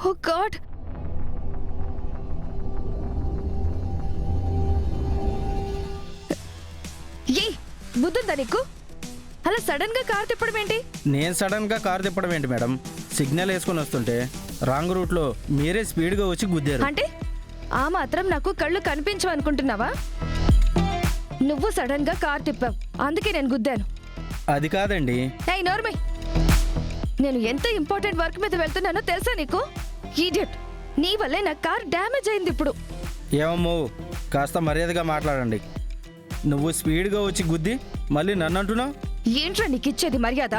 ఓ God. ఏ బుద్ధుందా నీకు? అలా సడన్ గా కార్ తిప్పడం ఏంటి? నేను సడన్ గా కారు తిప్పడం ఏంటి మేడం? సిగ్నల్ వేసుకొని వస్తుంటే రాంగ్ రూట్ లో మీరే స్పీడ్ గా వచ్చి గుద్దారు. అంటే ఆ మాత్రం నాకు కళ్ళు కనిపించవు అనుకుంటున్నావా? నువ్వు సడన్ గా కార్ తిప్పావు, అందుకే నేను గుద్దాను. అది కాదండి. ఏయ్ నోర్మై, నేను ఎంత ఇంపార్టెంట్ వర్క్ మీద వెళ్తున్నానో తెలుసా నీకు? ఈడియట్, నీ వల్లే నా కార్ డ్యామేజ్ అయింది ఇప్పుడు. ఏమమ్మో, కాస్త మర్యాదగా మాట్లాడండి. నువ్వు స్పీడ్గా వచ్చి గుద్ది మళ్ళీ నన్ను అంటున్నావు? ఏంట్రా నీకు ఇచ్చేది మర్యాద?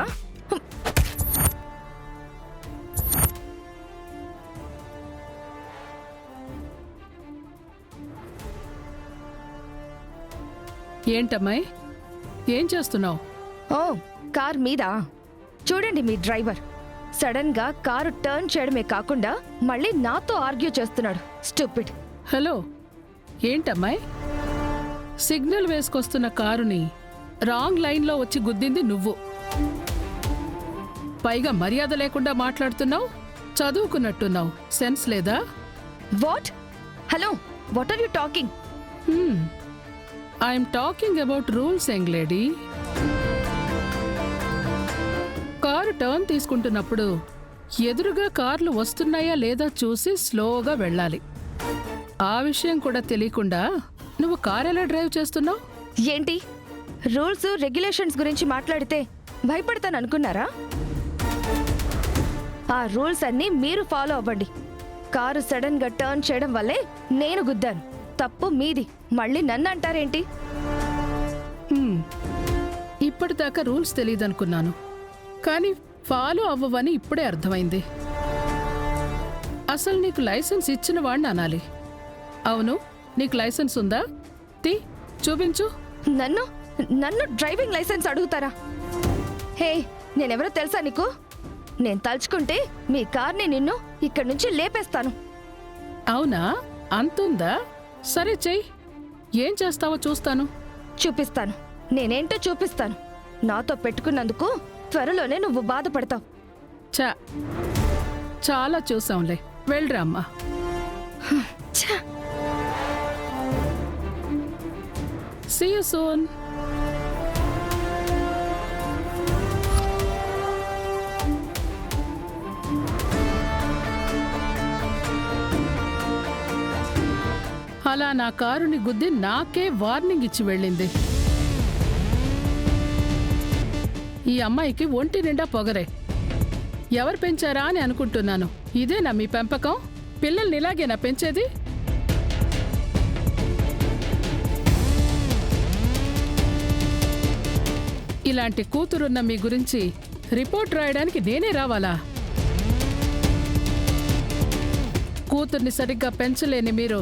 ఏంటమ్మాయి, ఏం చేస్తున్నావు? ఓ, కార్ మీదా? చూడండి మీ డ్రైవర్ సడన్ గా కారు టర్న్ చేయడమే కాకుండా మళ్ళీ నాతో ఆర్గ్యూ చేస్తున్నాడు. స్టూపిడ్. హలో, ఏంటమ్మాయి, సిగ్నల్ వేసుకొస్తున్న కారుని రాంగ్ లైన్లో వచ్చి గుద్దింది నువ్వు. పైగా మర్యాద లేకుండా మాట్లాడుతున్నావు. చదువుకున్నట్టున్నావు, సెన్స్ లేదా? What? Hello, what are you talking? I'm talking about rules young lady. Car turn తీసుకుంటున్నప్పుడు ఎదురుగా కార్లు వస్తున్నాయా లేదా చూసి స్లోగా వెళ్ళాలి. ఆ విషయం కూడా తెలియకుండా నువ్వు కార్ ఎలా డ్రైవ్ చేస్తున్నావు? ఏంటి రూల్స్ రెగ్యులేషన్స్ గురించి మాట్లాడితే భయపడతాను అనుకున్నారా? ఆ రూల్స్ అన్నీ మీరు ఫాలో అవ్వండి. కారు సడన్ గా టర్న్ చేయడం వల్లే నేను గుద్దాను. తప్పు మీది, మళ్ళీ నన్ను అంటారేంటి? ఇప్పటిదాకా రూల్స్ తెలియదనుకున్నాను, కానీ ఫాలో అవ్వవని ఇప్పుడే అర్థమైంది. అసలు నీకు లైసెన్స్ ఇచ్చిన వాడిని అనాలి. అవును, నీకు లైసెన్స్ ఉందా? చూపించు. నన్ను నన్ను డ్రైవింగ్ లైసెన్స్ అడుగుతారా? హే, నేనెవరో తెలుసా నీకు? నేను తలుచుకుంటే మీ కార్ని నిన్ను ఇక్కడి నుంచి లేపేస్తాను. అవునా, అంతుందా? సరే చెయ్యి. ఏం చేస్తావో చూస్తాను. చూపిస్తాను, నేనేంటో చూపిస్తాను. నాతో పెట్టుకున్నందుకు త్వరలోనే నువ్వు బాధపడతావు. చాలా చూసాంలే, వెళ్ళరా అమ్మా. See you soon. అలా నా కారుని గుద్ది నాకే వార్నింగ్ ఇచ్చి వెళ్ళింది. ఈ అమ్మాయికి ఒంటి నిండా పొగరే. ఎవరు పెంచారా అని అనుకుంటున్నాను. ఇదేనా మీ పెంపకం? పిల్లల్ని ఇలాగేనా పెంచేది? ఇలాంటి కూతురున్న మీ గురించి రిపోర్ట్ రాయడానికి నేనే రావాలా? కూతుర్ని సరిగ్గా పెంచలేని మీరు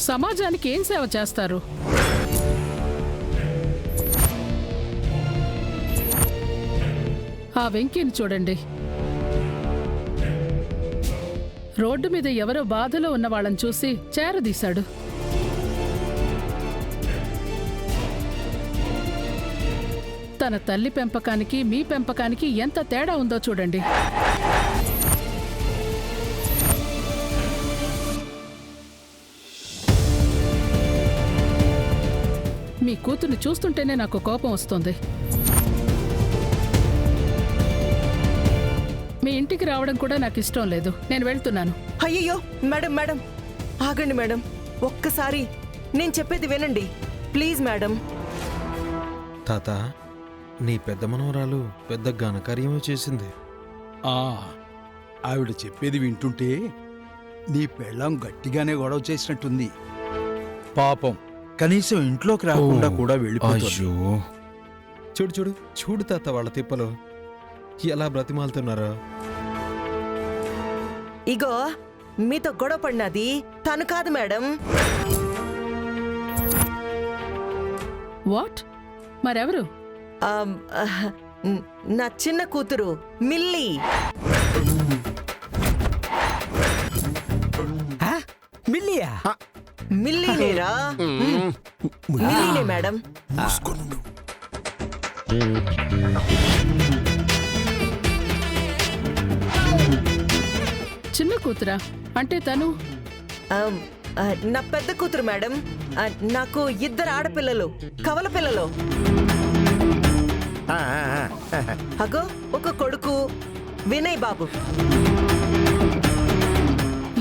సమాజానికి ఏం సేవ చేస్తారు? ఆ వెంకీని చూడండి. రోడ్డు మీద ఎవరో బాధలో ఉన్న వాళ్ళని చూసి చేరదీశాడు. తన తల్లి పెంపకానికి మీ పెంపకానికి ఎంత తేడా ఉందో చూడండి. మీ కూతుర్ని చూస్తుంటేనే నాకు కోపం వస్తుంది. మీ ఇంటికి రావడం కూడా నాకు ఇష్టం లేదు. నేను వెళ్తున్నాను. అయ్యయ్యో మేడం, మేడం ఆగండి మేడం, ఒక్కసారి నేను చెప్పేది వినండి ప్లీజ్ మేడం. తాత, నీ పెద్ద మనవరాలు పెద్ద ఘనకార్యమే చేసింది. ఆవిడ చెప్పేది వింటుంటే నీ పెళ్ళాం గట్టిగానే గొడవ చేసినట్టుంది. పాపం, కనీసం ఇంట్లోకి రాకుండా కూడా వెళ్ళిపోతుంది. చూడు చూడు చూడు తాత, వాళ్ళ తిప్పలు ఎలా బ్రతిమాలుతున్నారో. ఇగో మీతో గొడవ పడినది తను కాదు మేడం. వాట్? మరెవరు? నా చిన్న కూతురు మిల్లీ. మిల్లియా? మిల్లీనేరా? మిల్లీనే మేడం. చిన్న కూతురా అంటే తను ఆమ్, ఆ, నా పెద్ద కూతురు మేడం. ఆ, నాకు 2 ఆడపిల్లలు, కవల పిల్లలు. అగో ఒక కొడుకు వినయ్ బాబు.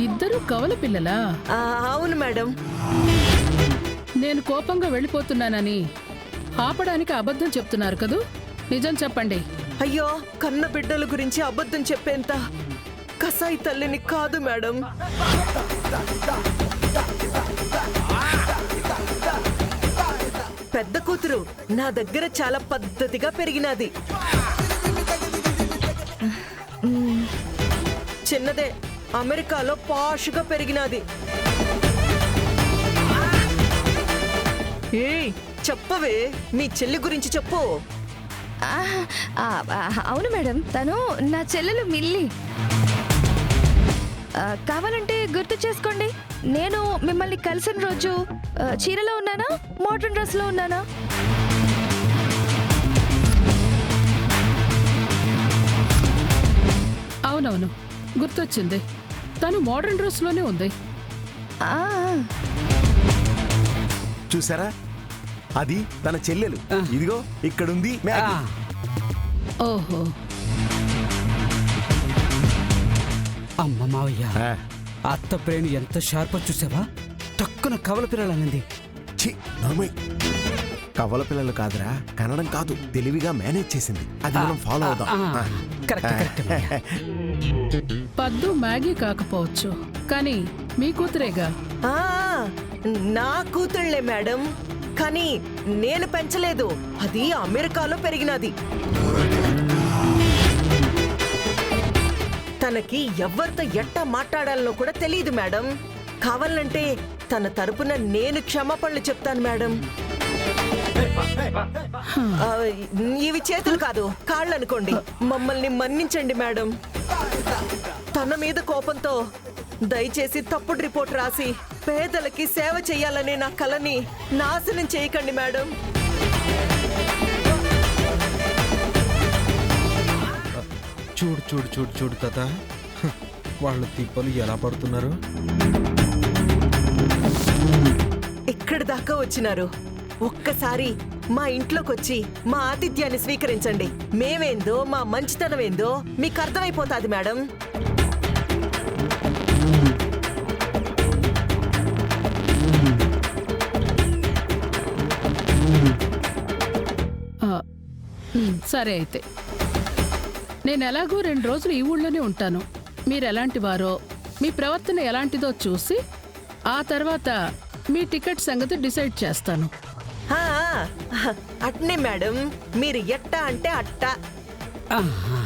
ఇద్దరు కవల పిల్లలా? ఆ, అవును మేడం. నేను కోపంగా వెళ్ళిపోతున్నానని ఆపడానికి అబద్ధం చెప్తున్నారు కదూ? నిజం చెప్పండి. అయ్యో, కన్న బిడ్డల గురించి అబద్ధం చెప్పేంత కసాయి తల్లిని కాదు మేడం. పెద్ద కూతురు నా దగ్గర చాలా పద్ధతిగా పెరిగినది. చిన్నదే అమెరికాలో పాష్గా పెరిగినది. ఏయ్, చెప్పవే, మీ చెల్లి గురించి చెప్పు. ఆ, ఆ, ఆ, అవును మేడం, తను నా చెల్లెలు మిల్లి. కావాలంటే గుర్తు చేసుకోండి, నేను మిమ్మల్ని కలిసిన రోజు చీరలో ఉన్నానా, మోడర్న్ డ్రెస్లో ఉన్నానా? అవునవును, గుర్తొచ్చింది. తను మోడర్న్ డ్రెస్లోనే ఉంది. ఆ, చూసారా, అది తన చెల్లెలు. ఇదిగో ఇక్కడుంది మ్యాగీ. ఓహో, అమ్మ మావయ్య, ఆ, అత్త ప్రేణి ఎంత షార్పో చూసావా? తక్కువ కవల పిల్లలనింది. ఛీ, నోర్మయ్. కవల పిల్లలు కాదురా, కనడం కాదు, తెలివిగా మేనేజ్ చేసింది. అది మనం ఫాలో అవుదాం. ఆ. కరెక్ట్ కరెక్ట్ మావయ్య. పద్దు మ్యాగీ కాకపోవచ్చు, కానీ మీ కూతురేగా. ఆ, నా కూతుళ్లే మేడం, కానీ నేను పెంచలేదు. అది అమెరికాలో పెరిగినది. తనకి ఎవరితో ఎట్టా మాట్లాడాలనో కూడా తెలియదు మేడం. కావాలంటే తన తరపున నేను క్షమాపణలు చెప్తాను మేడం. ఆ, ఇవి చేతులు కాదు, కాళ్ళు అనుకోండి. మమ్మల్ని మన్నించండి మేడం. తన మీద కోపంతో దయచేసి తప్పుడు రిపోర్ట్ రాసి పేదలకి సేవ చేయాలనే నా కలని నాశనం చేయకండి మేడం. చూడు చూడు చూడు చూడు తాత, వాళ్ళ తిప్పలు ఎలా పడుతున్నారు. ఇక్కడి దాకా వచ్చినారు. ఒక్కసారి మా ఇంట్లోకి వచ్చి మా ఆతిథ్యాన్ని స్వీకరించండి. మేమేందో, మా మంచితనం ఏందో మీకు అర్థమైపోతాది మేడం. సరే అయితే, నేను ఎలాగో 2 రోజులు ఈ ఊళ్ళోనే ఉంటాను. మీరు ఎలాంటి వారో, మీ ప్రవర్తన ఎలాంటిదో చూసి ఆ తర్వాత మీ టికెట్ సంగతి డిసైడ్ చేస్తాను. ఆ, అట్నే మేడం, మీరు ఎట్టా అంటే అట్టా. ఆహా.